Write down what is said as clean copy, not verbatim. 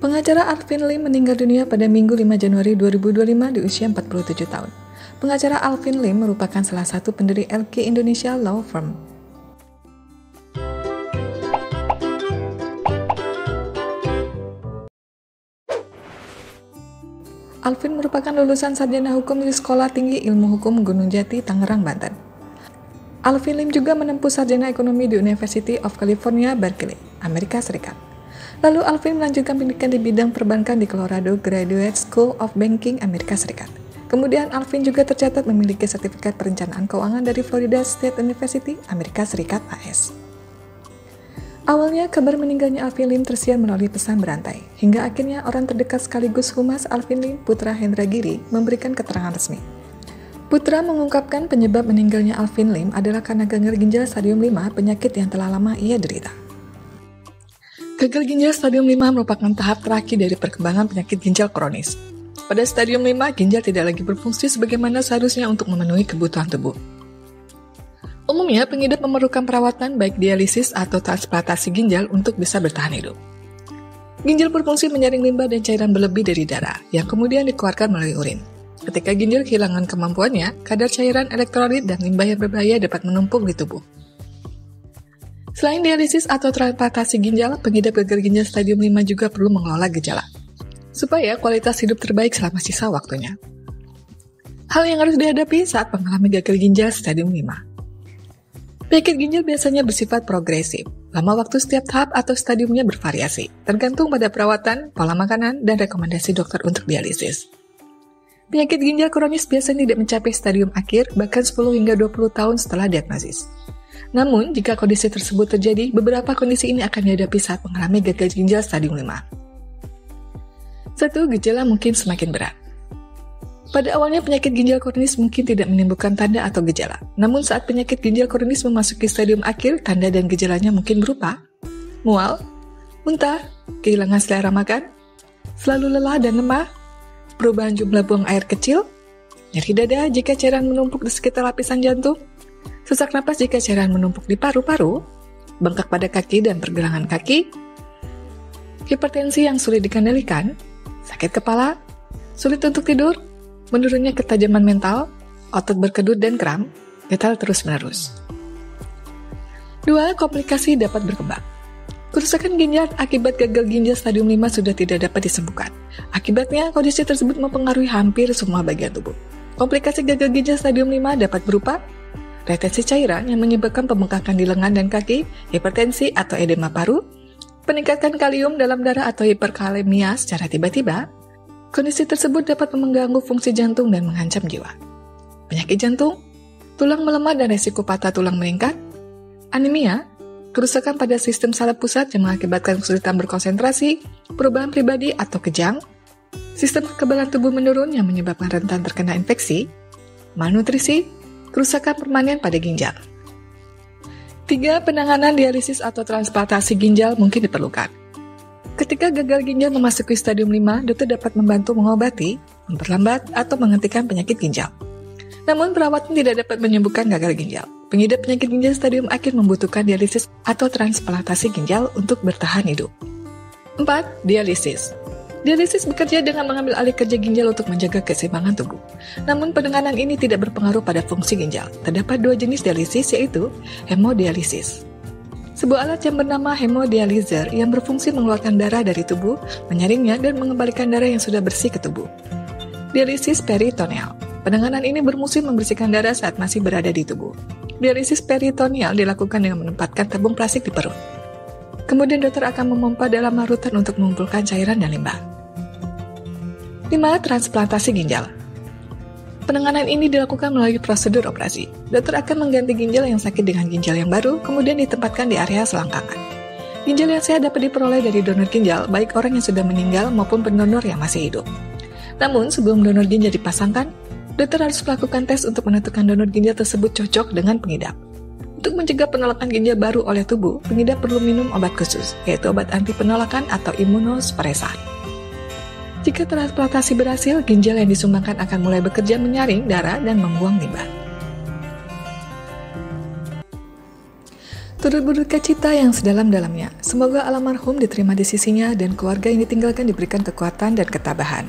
Pengacara Alvin Lim meninggal dunia pada Minggu 5 Januari 2025 di usia 47 tahun. Pengacara Alvin Lim merupakan salah satu pendiri LK Indonesia Law Firm. Alvin merupakan lulusan sarjana hukum di Sekolah Tinggi Ilmu Hukum Gunung Jati, Tangerang, Banten. Alvin Lim juga menempuh sarjana ekonomi di University of California, Berkeley, Amerika Serikat. Lalu Alvin melanjutkan pendidikan di bidang perbankan di Colorado Graduate School of Banking, Amerika Serikat. Kemudian Alvin juga tercatat memiliki sertifikat perencanaan keuangan dari Florida State University, Amerika Serikat AS. Awalnya, kabar meninggalnya Alvin Lim tersiar melalui pesan berantai, hingga akhirnya orang terdekat sekaligus humas Alvin Lim, Putra Hendra Giri, memberikan keterangan resmi. Putra mengungkapkan penyebab meninggalnya Alvin Lim adalah karena gagal ginjal stadium 5, penyakit yang telah lama ia derita. Gagal ginjal stadium 5 merupakan tahap terakhir dari perkembangan penyakit ginjal kronis. Pada stadium 5, ginjal tidak lagi berfungsi sebagaimana seharusnya untuk memenuhi kebutuhan tubuh. Umumnya, pengidap memerlukan perawatan baik dialisis atau transplantasi ginjal untuk bisa bertahan hidup. Ginjal berfungsi menyaring limbah dan cairan berlebih dari darah, yang kemudian dikeluarkan melalui urin. Ketika ginjal kehilangan kemampuannya, kadar cairan elektrolit dan limbah yang berbahaya dapat menumpuk di tubuh. Selain dialisis atau transplantasi ginjal, pengidap gagal ginjal stadium 5 juga perlu mengelola gejala, supaya kualitas hidup terbaik selama sisa waktunya. Hal yang harus dihadapi saat mengalami gagal ginjal stadium 5. Penyakit ginjal biasanya bersifat progresif. Lama waktu setiap tahap atau stadiumnya bervariasi, tergantung pada perawatan, pola makanan, dan rekomendasi dokter untuk dialisis. Penyakit ginjal kronis biasanya tidak mencapai stadium akhir, bahkan 10 hingga 20 tahun setelah diagnosis. Namun, jika kondisi tersebut terjadi, beberapa kondisi ini akan dihadapi saat mengalami gagal ginjal stadium 5. 1. Gejala mungkin semakin berat. Pada awalnya penyakit ginjal kronis mungkin tidak menimbulkan tanda atau gejala. Namun saat penyakit ginjal kronis memasuki stadium akhir, tanda dan gejalanya mungkin berupa mual, muntah, kehilangan selera makan, selalu lelah dan lemah, perubahan jumlah buang air kecil, nyeri dada jika cairan menumpuk di sekitar lapisan jantung, sesak napas jika cairan menumpuk di paru-paru, bengkak pada kaki dan pergelangan kaki, hipertensi yang sulit dikendalikan, sakit kepala, sulit untuk tidur, menurunnya ketajaman mental, otot berkedut dan kram, gatal terus-menerus. 2. Komplikasi dapat berkembang. Kerusakan ginjal akibat gagal ginjal stadium 5 sudah tidak dapat disembuhkan. Akibatnya, kondisi tersebut mempengaruhi hampir semua bagian tubuh. Komplikasi gagal ginjal stadium 5 dapat berupa retensi cairan yang menyebabkan pembengkakan di lengan dan kaki, hipertensi atau edema paru, peningkatan kalium dalam darah atau hiperkalemia secara tiba-tiba. Kondisi tersebut dapat mengganggu fungsi jantung dan mengancam jiwa. Penyakit jantung, tulang melemah dan resiko patah tulang meningkat, anemia, kerusakan pada sistem saraf pusat yang mengakibatkan kesulitan berkonsentrasi, perubahan pribadi atau kejang, sistem kekebalan tubuh menurun yang menyebabkan rentan terkena infeksi, malnutrisi, kerusakan permanen pada ginjal. 3. Penanganan dialisis atau transplantasi ginjal mungkin diperlukan. Ketika gagal ginjal memasuki stadium 5, dokter dapat membantu mengobati, memperlambat, atau menghentikan penyakit ginjal. Namun, perawatan tidak dapat menyembuhkan gagal ginjal. Pengidap penyakit ginjal stadium akhir membutuhkan dialisis atau transplantasi ginjal untuk bertahan hidup. 4. Dialisis. Dialisis bekerja dengan mengambil alih kerja ginjal untuk menjaga keseimbangan tubuh. Namun, penanganan ini tidak berpengaruh pada fungsi ginjal. Terdapat 2 jenis dialisis, yaitu hemodialisis. Sebuah alat yang bernama hemodializer yang berfungsi mengeluarkan darah dari tubuh, menyaringnya, dan mengembalikan darah yang sudah bersih ke tubuh. Dialisis peritoneal. Penanganan ini berfungsi membersihkan darah saat masih berada di tubuh. Dialisis peritoneal dilakukan dengan menempatkan tabung plastik di perut. Kemudian dokter akan memompa dalam larutan untuk mengumpulkan cairan dan limbah. 5. Transplantasi ginjal. Penanganan ini dilakukan melalui prosedur operasi. Dokter akan mengganti ginjal yang sakit dengan ginjal yang baru, kemudian ditempatkan di area selangkangan. Ginjal yang sehat dapat diperoleh dari donor ginjal, baik orang yang sudah meninggal maupun pendonor yang masih hidup. Namun, sebelum donor ginjal dipasangkan, dokter harus melakukan tes untuk menentukan donor ginjal tersebut cocok dengan pengidap. Untuk mencegah penolakan ginjal baru oleh tubuh, pengidap perlu minum obat khusus, yaitu obat anti penolakan atau imunospresan. Jika transplantasi berhasil, ginjal yang disumbangkan akan mulai bekerja menyaring darah dan membuang limbah. Turut berduka cita yang sedalam-dalamnya. Semoga almarhum diterima di sisinya dan keluarga yang ditinggalkan diberikan kekuatan dan ketabahan.